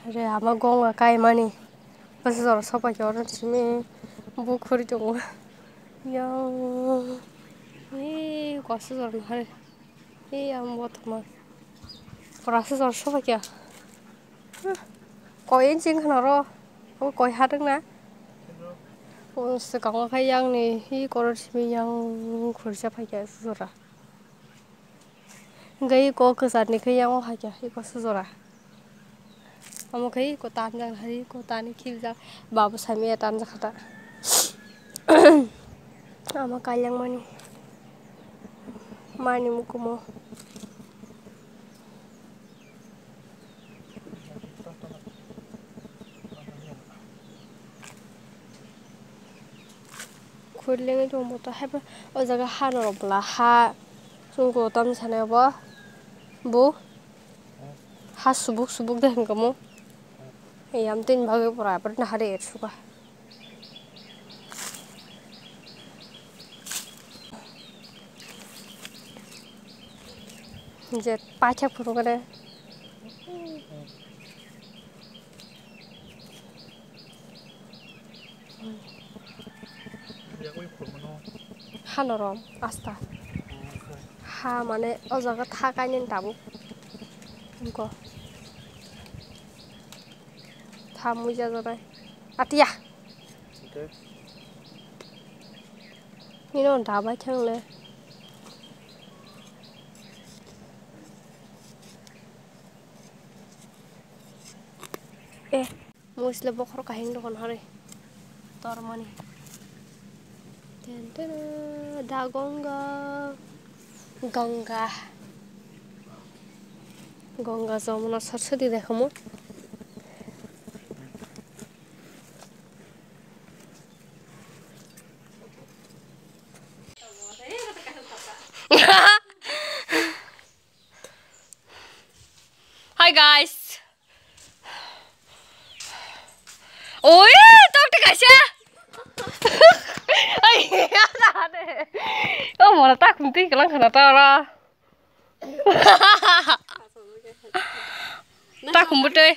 그래 아마 공아 가이마니 벌써 서봐 결혼치미 목소리 좀 영 이 과수저는 하래 이 아무 것도만 과수저 서봐야 coi chính nó rồi không coi hát được nè ôi sự có cái yang này hi có chỉ yang khử sẽ phải cái sự rồi cái có cái gì này cái yang phải cái hi có sự rồi ama cái có tan ra hay có tan khi ra babu sami tan ra khata ama cái yang mani mani mukumo khuleng itu mau tak apa oh jaga han orang belah ha sungguh tam sana apa bu ha subuk subuk dah kamu yang tin bagi pura pernah hari itu suka jet pacak puru kada han orang asta ha mana oh jaga thakainin tabu engkau thamu jaga deh atia ini non dabai chang le musle bokor kahing dokon hari tormani da gongga gongga gongga jamuna saraswati dekhamo Hi guys. Oi, tao đi cái xe. Ai, ra đây. Ô, mà ta cũng tí cái lăng khẩn tao ra. Ta cũng bứt đây.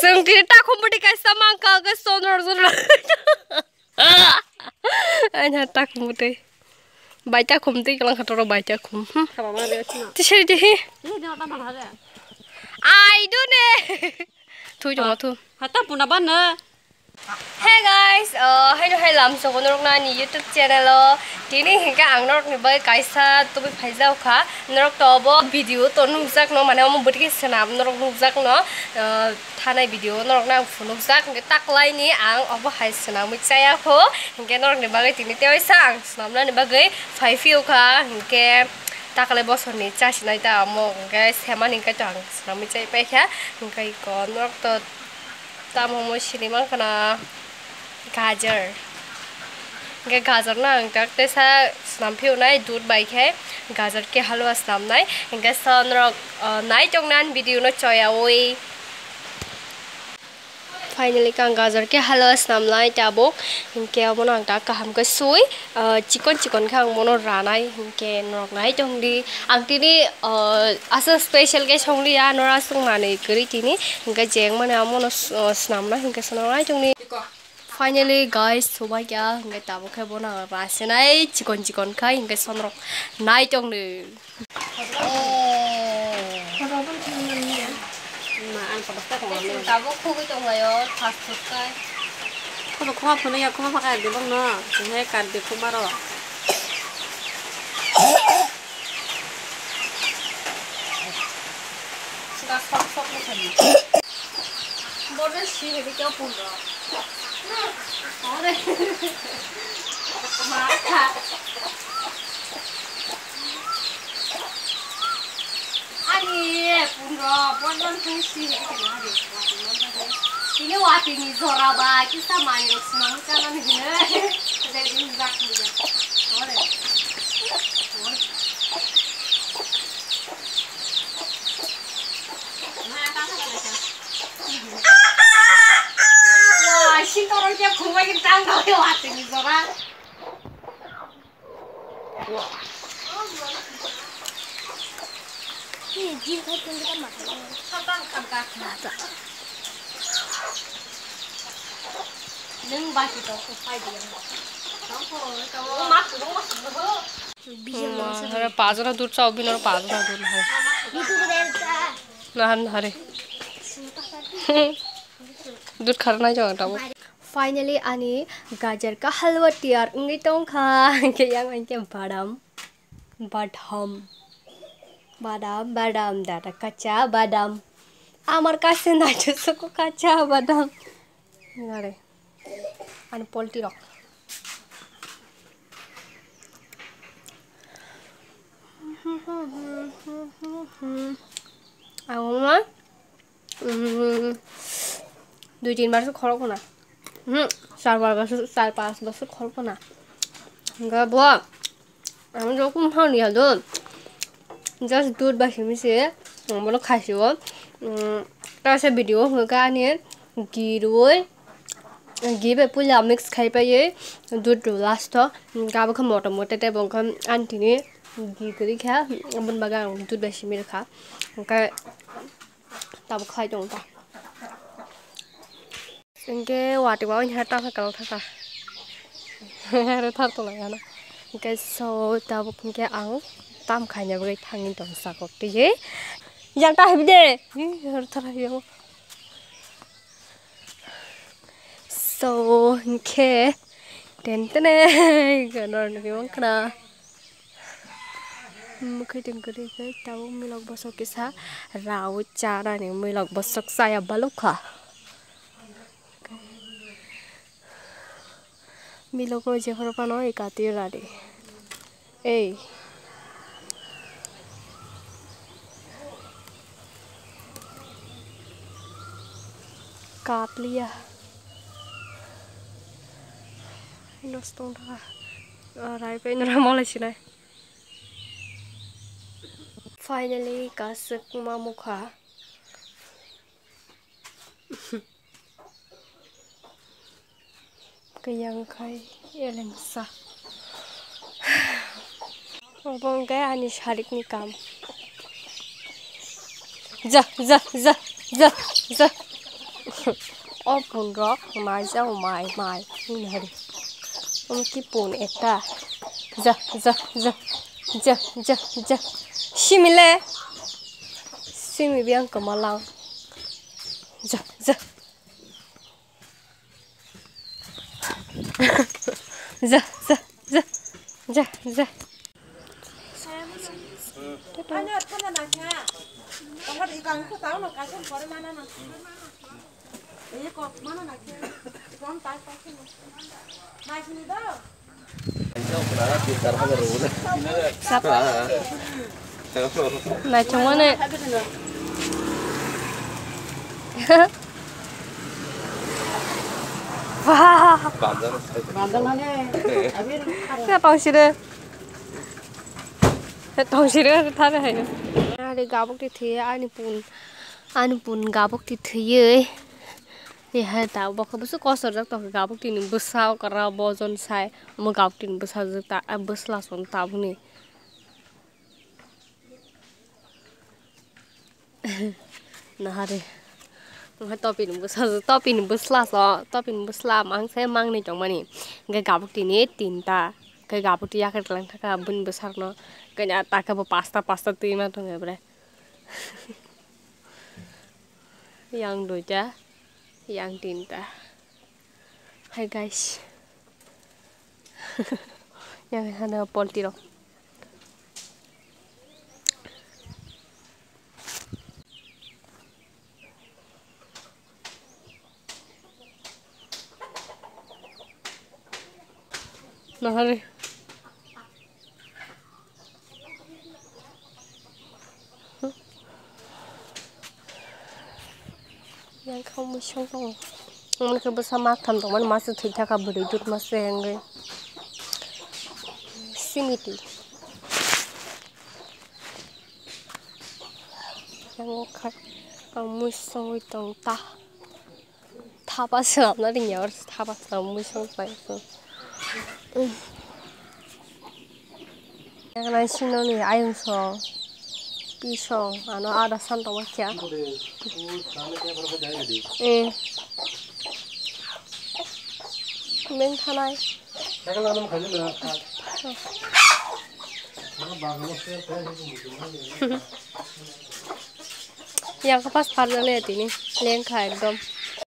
Sương thì ta cũng bứt cái sao mang cái sonar rồi. Anh hả ta cũng bứt đây. Bài ta cũng tí cái lăng khẩn tao ra bài ta cũng. Tí xe đi. Ai đó nè. Thôi chúng nó thôi. Hata pun apa na? Hey guys, hay làm so con rong na ni YouTube channel lo. Tini hingga ang norok ni bay kaisa tu bi phaiza kha. Norok to bo video to nungzak no mane mo butki sanam norok nungzak no. Thanai video norok na phunungzak nge taklai ni ang obo hai sanam mi chaya kho. Hingga norok ni bagai tini tewai sang sanam na ni bagai phaifiu kha hingga takle bosor ni chasi nai ta mo hingga seman hingga to ang sanam mi chai pai kha hingga ko norok to tam homo shrimang kana gajar ge gajar na angtak te sa snamphiu nai dud bai khai gajar ke halwa snam nai ge sonrok nai jongnan video no choya oi finally kang gajar ke halwa snam lai tabok ge mono angtak ka ham ka sui chikon khang mono ranai ge nok nai jongdi angtini asa special ge songli ya nora sung mane kri tini ge jeng mane mono snam na ge sonai jongni finally guys soba kya ge tabok ke bona rasenai chikon khai ge sonrok nai jongni tabok khu jong layo fast food kai Kau kau apa nih ya? Kau apa kayak di bang na? Saya kan di kumaro. sudah sok ni kan bodoh sih ini kau pun dah ada mata ani pun dah bodoh pun sih ini kan ada ini wati ni zora ba kita main senang kan ni jadi zak ni ada wah sintorong dia kumai kita nggak lewat ini zora ini jin kan kita makan apa nâng ba chỉ tao không phải đi ăn mắc cũng mắc nữa hả पाजरा दूध चाउबिन और पाजरा दूध है नाहन हरे दूध खरना जाओ तब finally आनी गाजर का हलवा तैयार इंगे तो खा के yang इनके बादाम दादा कच्चा बादाम आमर कासे नाचो सको कच्चा बादाम नारे आनी पोल्टी रॉक आउमा 2-3 बार से खरो कोना 4-5 बार से खरो कोना गा बुआ हम जो कुम हानि हदो जस्ट दूध बासी मिसे हमलो खासियो तासे भिडियो होगा ने गिरोय गिबे पुला मिक्स खाइ पाए दूध लास्ट गाबो ख मोटा मोटा ते बंखम आन्टिनि गिगरि खा अमन बगा दूध बासी मिर खा का तब खाइ दं ता इनके वाटिवा हटा था था अरे थार तो लगा ना इनके सो तब इनके आं ताम खाने बगे थांगिन दं साकते ये yang ta hebe de thara yo so nke tentene ganor ni wangkra mukai tengkari ke tahu milok bosok kisah raut cara ni milok bosok saya balukha milok lo je horo pano ikati rade काट लिया दोस्तों था राय पे नरा मलेसिना finally कासक मामुखा कयांखाय एलेंसा बंगाय आनी शारिकनि काम जा जा जा जा जा और पुनरो माय जाओ माय नहीं उनकी पुन एकटा जा जा जा जा जा जा सिमिले सिमि बियां कमला जा जा जा जा जा जा जा Ano kana na kya? Kamu ikan ku tahu nak kasih kore mana na? Ini kok mana nak kya? Kamu tahu kasih mana? Masih ni dah. Siapa? Nah cuma nih. Wah. Bandel mana? Siapa sih deh? Tongsire가 타래 해요. 아니 가복티 뒤에 아니 분 가복티 뒤에 이 하다 버거 무슨 거서 적도 가복티는 부사오 करा 버전 사이 뭐 가복티는 부사 적다 부슬라 손 ताबु니 나하래 뭐 टपिन बुस्ला मांसे मांगनि जंमानि गे गाबुटिनि तीनटा गे गाबुटि याखर लां थाका बुन बसारनो गया ताका बो pasta तीमा दंगे ब्रे yang duja yang tinta hai guys yang hana poltiro nahare yang kamu songong mereka bersama tham teman masih tidak kabur hidup masih yang simiti yang kamu songong tong ta pasal nanti nyawa ta pasal kamu songong yang nasi noni ayam so pisau, anu ada santai macam. Meng thanai. Yang kapas parle le tini leng kha ekdom.